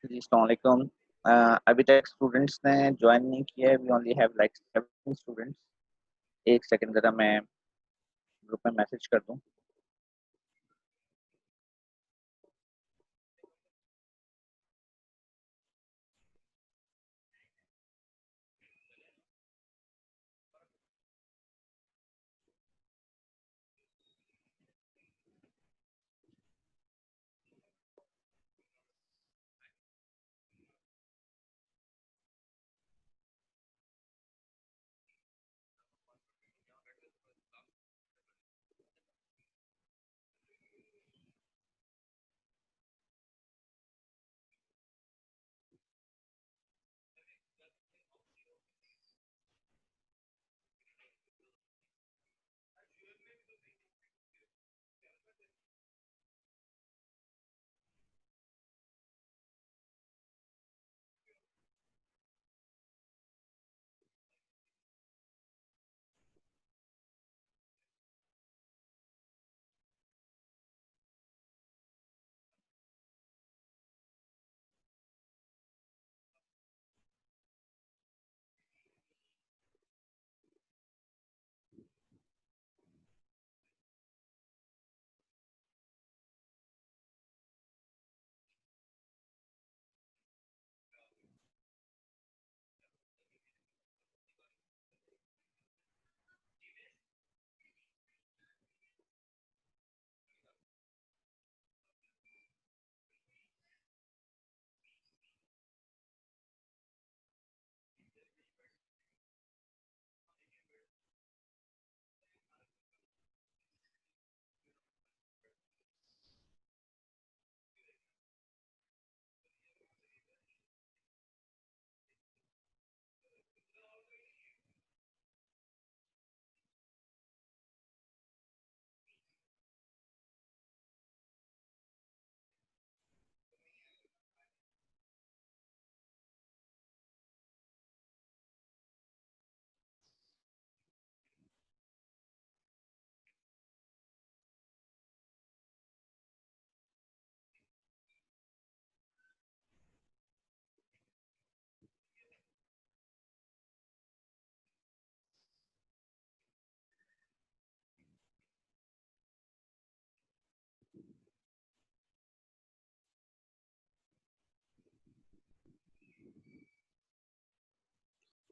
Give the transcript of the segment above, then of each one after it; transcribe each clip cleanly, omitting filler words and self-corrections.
जी, अस्सलाम वालेकुम। अभी तक स्टूडेंट्स ने ज्वाइन नहीं किया है। We only have like 17 students. एक सेकंड ज़रा मैं ग्रुप में मैसेज कर दूं।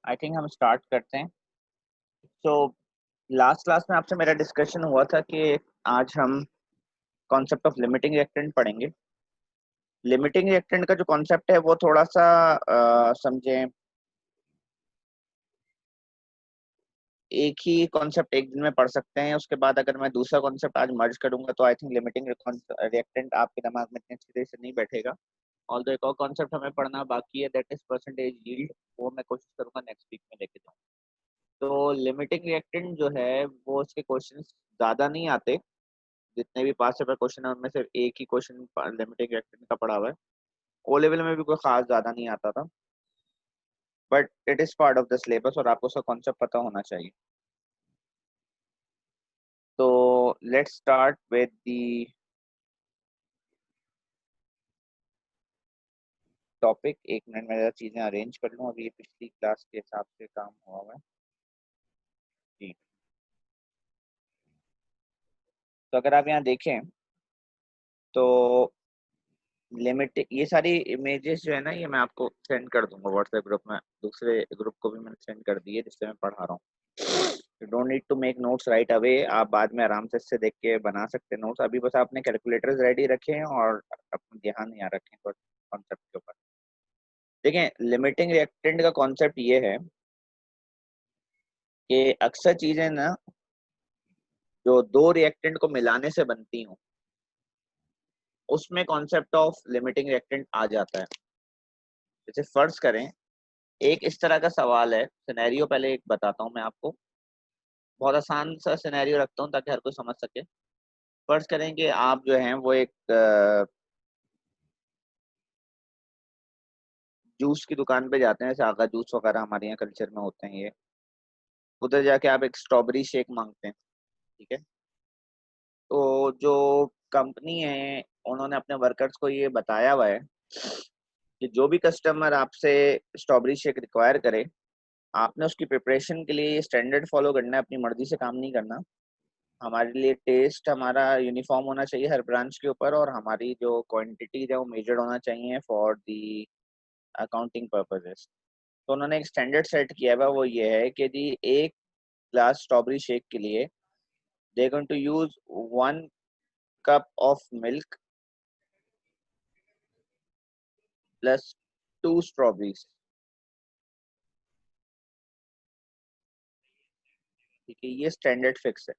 आई थिंक हम स्टार्ट करते हैं। तो लास्ट क्लास में आपसे मेरा डिस्कशन हुआ था कि आज हम कॉन्सेप्ट ऑफ लिमिटिंग रिएक्टेंट पढ़ेंगे। लिमिटिंग रिएक्टेंट का जो कॉन्सेप्ट है वो थोड़ा सा समझें, एक ही कॉन्सेप्ट एक दिन में पढ़ सकते हैं। उसके बाद अगर मैं दूसरा कॉन्सेप्ट आज मर्ज करूंगा तो आई थिंक लिमिटिंग रिएक्टेंट आपके दिमाग में इतने अच्छी तरह से नहीं बैठेगा। और एक और कॉन्सेप्ट हमें पढ़ना बाकी है, दैट इज परसेंटेज यील्ड। वो मैं कोशिश करूंगा नेक्स्ट वीक में लेके जाऊँ। तो लिमिटिंग रिएक्टेंट जो है वो उसके क्वेश्चन ज्यादा नहीं आते। जितने भी पास पेपर क्वेश्चन है उनमें सिर्फ एक ही क्वेश्चन लिमिटिंग रिएक्टेंट का पड़ा हुआ है। ओ लेवल में भी कोई खास ज्यादा नहीं आता था, but it is part of the syllabus और आपको उसका कॉन्सेप्ट पता होना चाहिए। तो let's start with the topic. एक मिनट में जरा चीजें अरेंज कर लूँ, अभी ये पिछली क्लास के हिसाब से काम हुआ हुआ है। जी, तो अगर आप यहाँ देखें तो लिमिट, ये सारी इमेजेस जो है ना, ये मैं आपको सेंड कर दूंगा व्हाट्सएप ग्रुप में। दूसरे ग्रुप को भी मैंने सेंड कर दिए जिससे मैं पढ़ा रहा हूँ। You don't need to make notes right away. आप बाद में आराम से इससे देख के बना सकते हैं नोट्स। अभी बस आपने कैलकुलेटर्स रेडी रखें और अपना ध्यान यहाँ रखें तो कॉन्सेप्ट के ऊपर। देखें, लिमिटिंग रिएक्टेंट का कॉन्सेप्ट ये है कि अक्सर चीजें ना जो दो रिएक्टेंट को मिलाने से बनती हूँ उसमें कॉन्सेप्ट ऑफ लिमिटिंग रिएक्टेंट आ जाता है। जैसे फर्ज करें, एक इस तरह का सवाल है, सिनेरियो पहले एक बताता हूँ मैं आपको। बहुत आसान सा सिनेरियो रखता हूँ ताकि हर कोई समझ सके। फर्ज करें कि आप जो हैं वो एक जूस की दुकान पे जाते हैं, जैसे आगा जूस वगैरह हमारे यहाँ कल्चर में होते हैं। ये उधर जाके आप एक स्ट्रॉबेरी शेक मांगते हैं, ठीक है। तो जो कंपनी है उन्होंने अपने वर्कर्स को ये बताया हुआ है कि जो भी कस्टमर आपसे स्ट्रॉबेरी शेक रिक्वायर करे, आपने उसकी प्रिपरेशन के लिए स्टैंडर्ड फॉलो करना है, अपनी मर्जी से काम नहीं करना। हमारे लिए टेस्ट हमारा यूनिफॉर्म होना चाहिए हर ब्रांच के ऊपर, और हमारी जो क्वांटिटीज है वो मेजर्ड होना चाहिए फॉर दी अकाउंटिंग पर्पजेस। तो उन्होंने एक स्टैंडर्ड सेट किया है, वो ये है कि जी एक ग्लास स्ट्रॉबेरी शेक के लिए they going to use 1 cup of milk plus 2 strawberries. ठीक है, ये स्टैंडर्ड फिक्स है,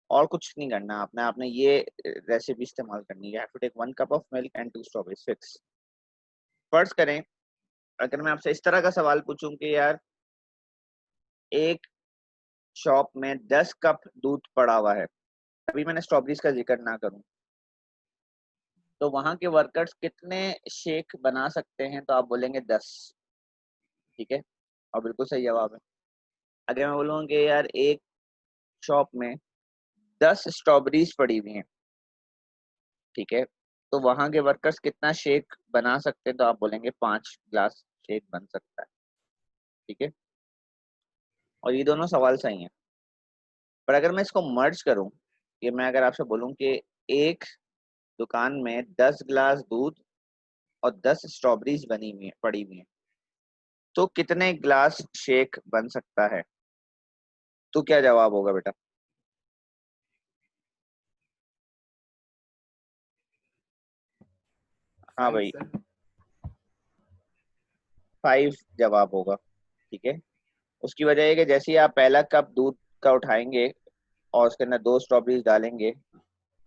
और कुछ नहीं करना आपने। आपने ये रेसिपी इस्तेमाल करनी है। Have to take 1 cup of milk and 2 strawberries fix. फर्ज करें अगर मैं आपसे इस तरह का सवाल पूछूं कि यार एक शॉप में 10 कप दूध पड़ा हुआ है, अभी मैंने स्ट्रॉबेरीज का जिक्र ना करूं, तो वहां के वर्कर्स कितने शेक बना सकते हैं? तो आप बोलेंगे 10। ठीक है, और बिल्कुल सही जवाब है। अगर मैं बोलूँ कि यार एक शॉप में 10 स्ट्रॉबेरीज पड़ी हुई हैं, ठीक है, तो वहां के वर्कर्स कितना शेक बना सकते हैं? तो आप बोलेंगे 5 ग्लास शेक बन सकता है। ठीक है, और ये दोनों सवाल सही हैं। पर अगर मैं इसको मर्ज करूं, कि मैं अगर आपसे बोलूं कि एक दुकान में 10 ग्लास दूध और 10 स्ट्रॉबेरीज बनी हुई है, पड़ी हुई है, तो कितने ग्लास शेक बन सकता है? तो क्या जवाब होगा बेटा? हाँ 5 भाई, सर। 5 जवाब होगा। ठीक है, उसकी वजह है कि जैसे ही आप पहला कप दूध का उठाएंगे और उसके अंदर 2 स्ट्रॉबेरीज डालेंगे,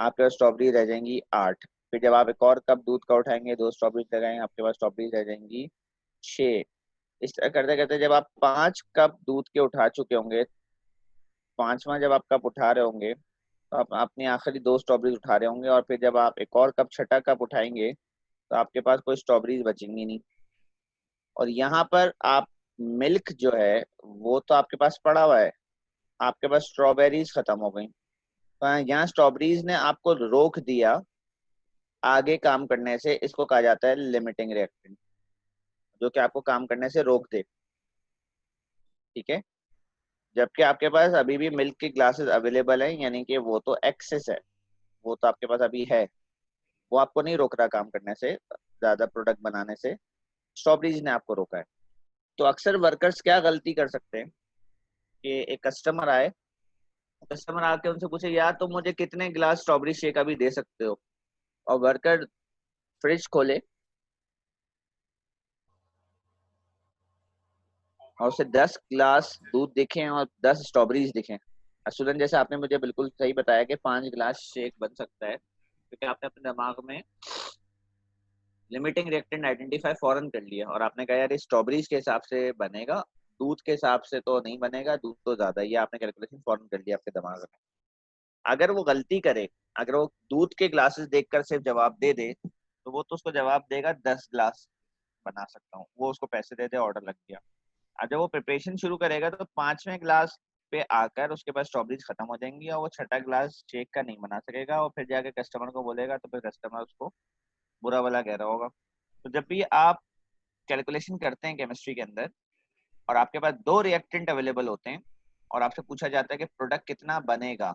आपके पास स्ट्रॉबेरी रह जाएंगी 8। फिर जब आप एक और कप दूध का उठाएंगे, 2 स्ट्रॉबेरीज लगाएंगे, आपके पास स्ट्रॉबेरीज रह जाएंगी 6। इस तरह करते करते जब आप 5 कप दूध के उठा चुके होंगे, पांचवा जब आप कप उठा रहे होंगे, तो आप अपनी आखिरी 2 स्ट्रॉबेरीज उठा रहे होंगे, और फिर जब आप एक और कप छठा कप उठाएंगे, तो आपके पास कोई स्ट्रॉबेरीज बचेंगी नहीं। और यहाँ पर आप मिल्क जो है वो तो आपके पास पड़ा हुआ है, आपके पास स्ट्रॉबेरीज खत्म हो गई। तो यहाँ स्ट्रॉबेरीज ने आपको रोक दिया आगे काम करने से। इसको कहा जाता है लिमिटिंग रिएक्टेंट, जो कि आपको काम करने से रोक दे। ठीक है, जबकि आपके पास अभी भी मिल्क की ग्लासेस अवेलेबल हैं, यानी कि वो तो एक्सेस है, वो तो आपके पास अभी है, वो आपको नहीं रोक रहा काम करने से, ज्यादा प्रोडक्ट बनाने से। स्ट्रॉबेरीज ने आपको रोका है। तो अक्सर वर्कर्स क्या गलती कर सकते हैं कि एक कस्टमर आए, कस्टमर आके उनसे पूछे यार तुम मुझे कितने गिलास स्ट्रॉबेरी शेक अभी दे सकते हो, और वर्कर फ्रिज खोले और उसे 10 गिलास दूध दिखे और 10 स्ट्रॉबेरीज दिखे। स्टूडेंट, जैसे आपने मुझे बिल्कुल सही बताया कि 5 गिलास शेक बन सकता है, क्योंकि आपने अपने दिमाग में लिमिटिंग रिएक्टेंट आइडेंटिफाई फॉरन कर लिया, और आपने कहा यार ये स्ट्रॉबेरीज के हिसाब से बनेगा, दूध के हिसाब से तो नहीं बनेगा, दूध तो ज्यादा ही है। आपने कैलकुलेशन फॉरन कर लिया अपने दिमाग में। अगर वो गलती करे, अगर वो दूध के ग्लासेस देखकर सिर्फ जवाब दे दे, तो वो तो उसको जवाब देगा 10 ग्लास बना सकता हूँ, वो उसको पैसे दे दे, ऑर्डर लग गया। अब जब वो प्रिपरेशन शुरू करेगा, तो 5वें ग्लास पे आकर उसके पास स्ट्रॉबेरीज खत्म हो जाएंगी, और वो छठा ग्लास शेक का नहीं बना सकेगा, और फिर जाके कस्टमर को बोलेगा, तो फिर कस्टमर उसको बुरा भला कह रहा होगा। तो जब भी आप कैलकुलेशन करते हैं केमिस्ट्री के अंदर, और आपके पास 2 रिएक्टेंट अवेलेबल होते हैं, और आपसे पूछा जाता है कि प्रोडक्ट कितना बनेगा,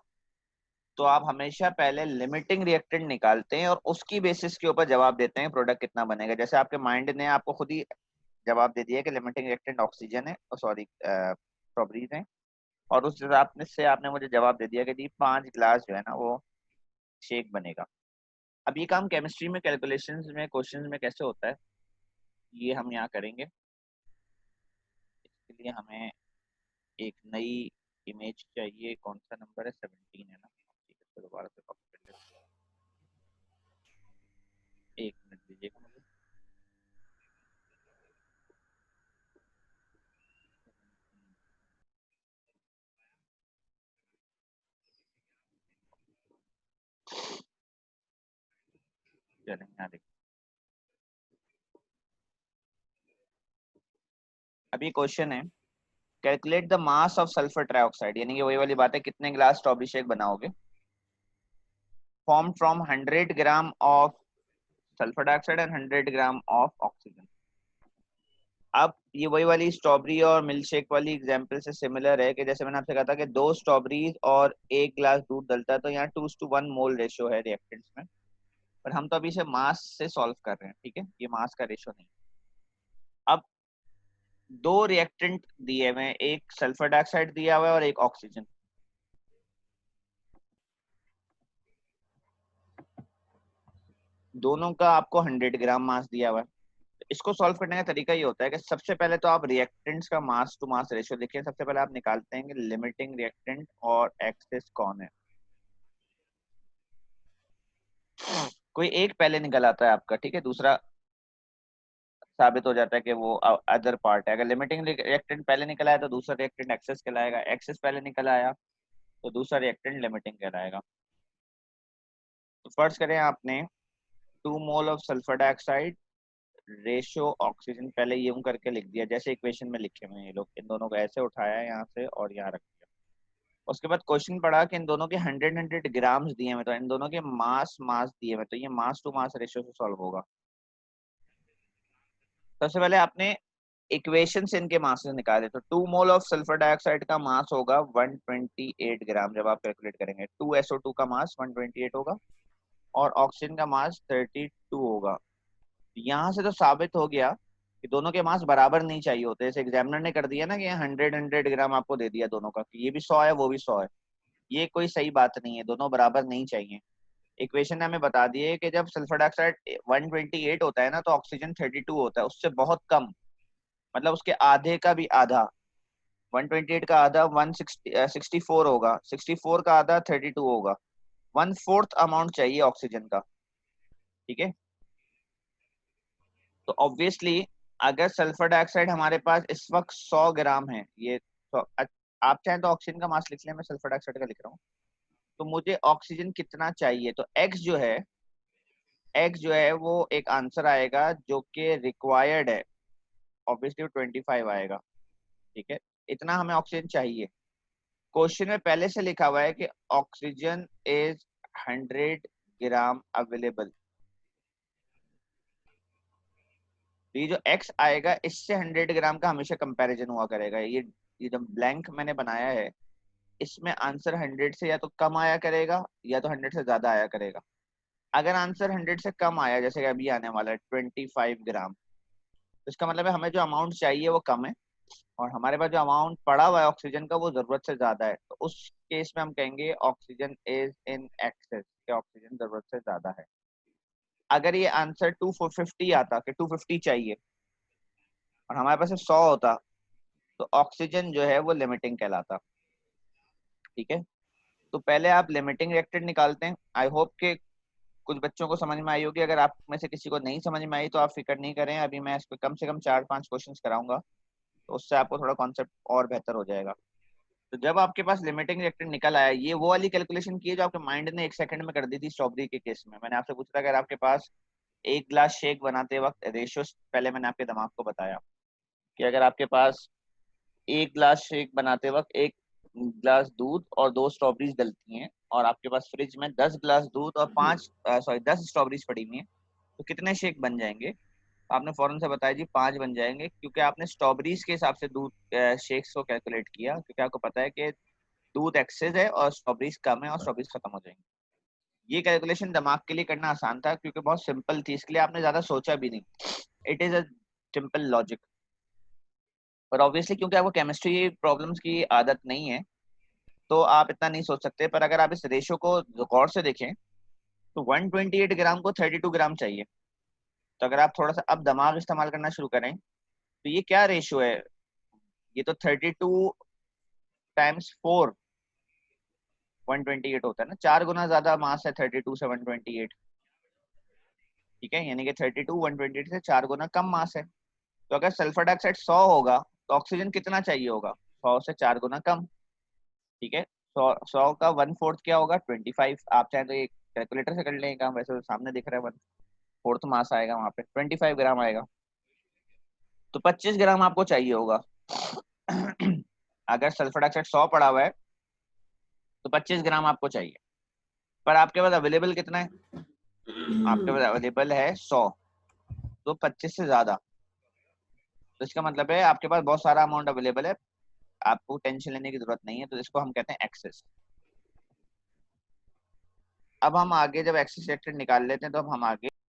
तो आप हमेशा पहले लिमिटिंग रिएक्टेंट निकालते हैं और उसकी बेसिस के ऊपर जवाब देते हैं प्रोडक्ट कितना बनेगा। जैसे आपके माइंड ने आपको खुद ही जवाब दे दिया कि लिमिटिंग रिएक्टेंट ऑक्सीजन है, सॉरी स्ट्रॉबेरीज है, और उस हिसाब से आपने मुझे जवाब दे दिया कि जी 5 गिलास जो है ना वो शेक बनेगा। अब ये काम केमिस्ट्री में कैलकुलेशंस में क्वेश्चंस में कैसे होता है, ये हम यहाँ करेंगे। इसके लिए हमें एक नई इमेज चाहिए। कौन सा नंबर है? 17 है ना? ठीक है, तो दोबारा से कॉपी कर लेते हैं। 1 मिनट दीजिएगा मुझे। चलें यहाँ देखिए, अभी क्वेश्चन है calculate the mass of sulphur trioxide, यानी कि वही वाली बात है, कितने गिलास स्ट्रॉबेरी शेक बनाओगे, form from 100 gram of sulphur dioxide and 100 gram of oxygen. अब ये वही वाली स्ट्रॉबेरी और मिल्क शेक वाली एग्जांपल से सिमिलर है कि जैसे मैंने आपसे कहा था कि 2 स्ट्रॉबेरीज और 1 ग्लास दूध डलता है, तो यहाँ 2:1 मोल रेशियो है रिएक्टेंट्स में। पर हम तो अभी से मास से सॉल्व कर रहे हैं, ठीक है, ये मास का रेशियो नहीं। अब 2 रिएक्टेंट दिए हुए, एक सल्फर डाइऑक्साइड दिया हुआ है और एक ऑक्सीजन। दोनों का आपको 100 ग्राम मास दिया हुआ है। इसको सॉल्व करने का तरीका ये होता है कि सबसे पहले तो आप रिएक्टेंट्स का मास टू मास रेशियो देखिए। सबसे पहले आप निकालते हैं कि लिमिटिंग रिएक्टेंट और एक्सेस कौन है। कोई एक पहले निकल आता है आपका, ठीक है, दूसरा साबित हो जाता है कि वो अदर पार्ट है। अगर लिमिटिंग रिएक्टेंट पहले निकल आया तो दूसरा रिएक्टेंट एक्सेस कहलाएगा, एक्सेस पहले निकल आया तो दूसरा रिएक्टेंट लिमिटिंग कहलाएगा। तो फर्ज करें आपने 2 mole of sulphur dioxide ratio oxygen, पहले यूं करके लिख दिया जैसे इक्वेशन में लिखे हुए हैं ये लोग। इन दोनों को ऐसे उठाया यहाँ से और यहाँ रख दिया। उसके बाद क्वेश्चन पढ़ा कि इन दोनों के 100 ग्राम्स दिए हुए, तो इन दोनों के मास दिए हुए, तो ये मास टू मास रेशियो से सॉल्व होगा। सबसे पहले आपने इक्वेशन से इनके मास निकाले, तो 2 मोल ऑफ सल्फर डाइऑक्साइड का मास होगा 128 ग्राम। जब आप कैलकुलेट करेंगे 2SO2 का मास 128 होगा और ऑक्सीजन का मास 32 होगा। यहाँ से तो साबित हो गया कि दोनों के मास बराबर नहीं चाहिए होते। जैसे एग्जामिनर ने कर दिया ना कि 100 ग्राम आपको दे दिया दोनों का, कि ये भी 100 है वो भी 100 है, ये कोई सही बात नहीं है, दोनों बराबर नहीं चाहिए। इक्वेशन ने हमें बता दिए कि जब सल्फर डाइऑक्साइड 128 होता है ना तो ऑक्सीजन 32 होता है, उससे बहुत कम, मतलब उसके आधे का भी आधा। 128 का आधा 164 होगा, 64 का आधा 32 होगा, 1/4 अमाउंट चाहिए ऑक्सीजन का, ठीक है। तो ऑब्वियसली अगर सल्फर डाइऑक्साइड हमारे पास इस वक्त 100 ग्राम है, ये तो आप चाहें तो ऑक्सीजन का मास लिख लें, मैं सल्फर डाइऑक्साइड का लिख रहा हूँ। तो मुझे ऑक्सीजन कितना चाहिए, तो एक्स जो है वो एक आंसर आएगा जो कि रिक्वायर्ड है, ऑब्वियसली वो 25 आएगा, ठीक है। इतना हमें ऑक्सीजन चाहिए। क्वेश्चन में पहले से लिखा हुआ है कि ऑक्सीजन इज 100 ग्राम अवेलेबल। ये जो एक्स आएगा इससे 100 ग्राम का हमेशा कंपैरिजन हुआ करेगा। ये जो ब्लैंक मैंने बनाया है इसमें आंसर 100 से या तो कम आया करेगा या तो 100 से ज्यादा आया करेगा। अगर आंसर 100 से कम आया, जैसे कि अभी आने वाला है 25 ग्राम, तो इसका मतलब है हमें जो अमाउंट चाहिए वो कम है और हमारे पास जो अमाउंट पड़ा हुआ है ऑक्सीजन का वो जरूरत से ज्यादा है। तो उस केस में हम कहेंगे ऑक्सीजन इज इन एक्सेस, कि ऑक्सीजन जरूरत से ज्यादा है। अगर ये आंसर 250 आता कि 250 चाहिए और हमारे पास 100 होता तो ऑक्सीजन जो है वो लिमिटिंग कहलाता, ठीक है। तो पहले आप लिमिटिंग रिएक्टेंट निकालते हैं। आई होप के कुछ बच्चों को समझ में आई होगी। अगर आप में से किसी को नहीं समझ में आई तो आप फिक्र नहीं करें, अभी मैं इस पर कम से कम 4-5 क्वेश्चन कराऊंगा, तो उससे आपको थोड़ा कॉन्सेप्ट और बेहतर हो जाएगा। तो जब आपके पास लिमिटिंग रिएक्टेंट निकल आया, ये वो वाली कैलकुलेशन की है जो आपके माइंड ने 1 सेकंड में कर दी थी स्ट्रॉबेरी के केस में। मैंने आपसे पूछा था अगर आपके पास 1 ग्लास शेक बनाते वक्त रेशियो, पहले मैंने आपके दिमाग को बताया कि अगर आपके पास 1 ग्लास शेक बनाते वक्त 1 ग्लास दूध और 2 स्ट्रॉबेरीज डलती हैं और आपके पास फ्रिज में 10 ग्लास दूध और 10 स्ट्रॉबेरीज पड़ी हुई हैं, तो कितने शेक बन जाएंगे। तो आपने फौरन से बताया जी 5 बन जाएंगे, क्योंकि आपने स्ट्रॉबेरीज के हिसाब से दूध शेक्स को कैलकुलेट किया, क्योंकि आपको पता है कि दूध एक्सेस है और स्ट्रॉबेरीज कम है और स्ट्रॉबेरीज खत्म हो जाएंगी। ये कैलकुलेशन दिमाग के लिए करना आसान था क्योंकि बहुत सिंपल थी, इसके लिए आपने ज्यादा सोचा भी नहीं। It is a simple logic. पर ऑब्वियसली क्योंकि आपको केमिस्ट्री प्रॉब्लम्स की आदत नहीं है तो आप इतना नहीं सोच सकते। पर अगर आप इस रेशो को गौर से देखें तो 128 ग्राम को 32 ग्राम चाहिए। तो अगर आप थोड़ा सा अब दिमाग इस्तेमाल करना शुरू करें तो ये क्या रेशियो है, ये तो 32 टाइम्स 4 128 होता है ना, 4 गुना ज्यादा मास है 32 से 128, ठीक है। यानी कि 32 128 से 4 गुना कम मास है। तो अगर सल्फर डाइऑक्साइड 100 होगा तो ऑक्सीजन कितना चाहिए होगा, 100 से 4 गुना कम, ठीक है। 100 का 1/4 क्या होगा 25। आप चाहे तो ये कैलकुलेटर से कर लेंगे काम, वैसे तो सामने दिख रहा है 1/4 मास आएगा, वहां पे 25 ग्राम आएगा। तो 25 ग्राम आपको चाहिए होगा। अगर सल्फर डाइऑक्साइड 100 पड़ा हुआ है तो 25 ग्राम आपको चाहिए। पर आपके पास अवेलेबल कितना है, आपके पास अवेलेबल है 100, तो 25 से ज्यादा, तो इसका मतलब है आपके पास बहुत सारा अमाउंट अवेलेबल है, आपको टेंशन लेने की जरूरत नहीं है, तो इसको हम कहते हैं एक्सेस। अब हम आगे जब एक्सेस रेटेड निकाल लेते हैं तो अब हम आगे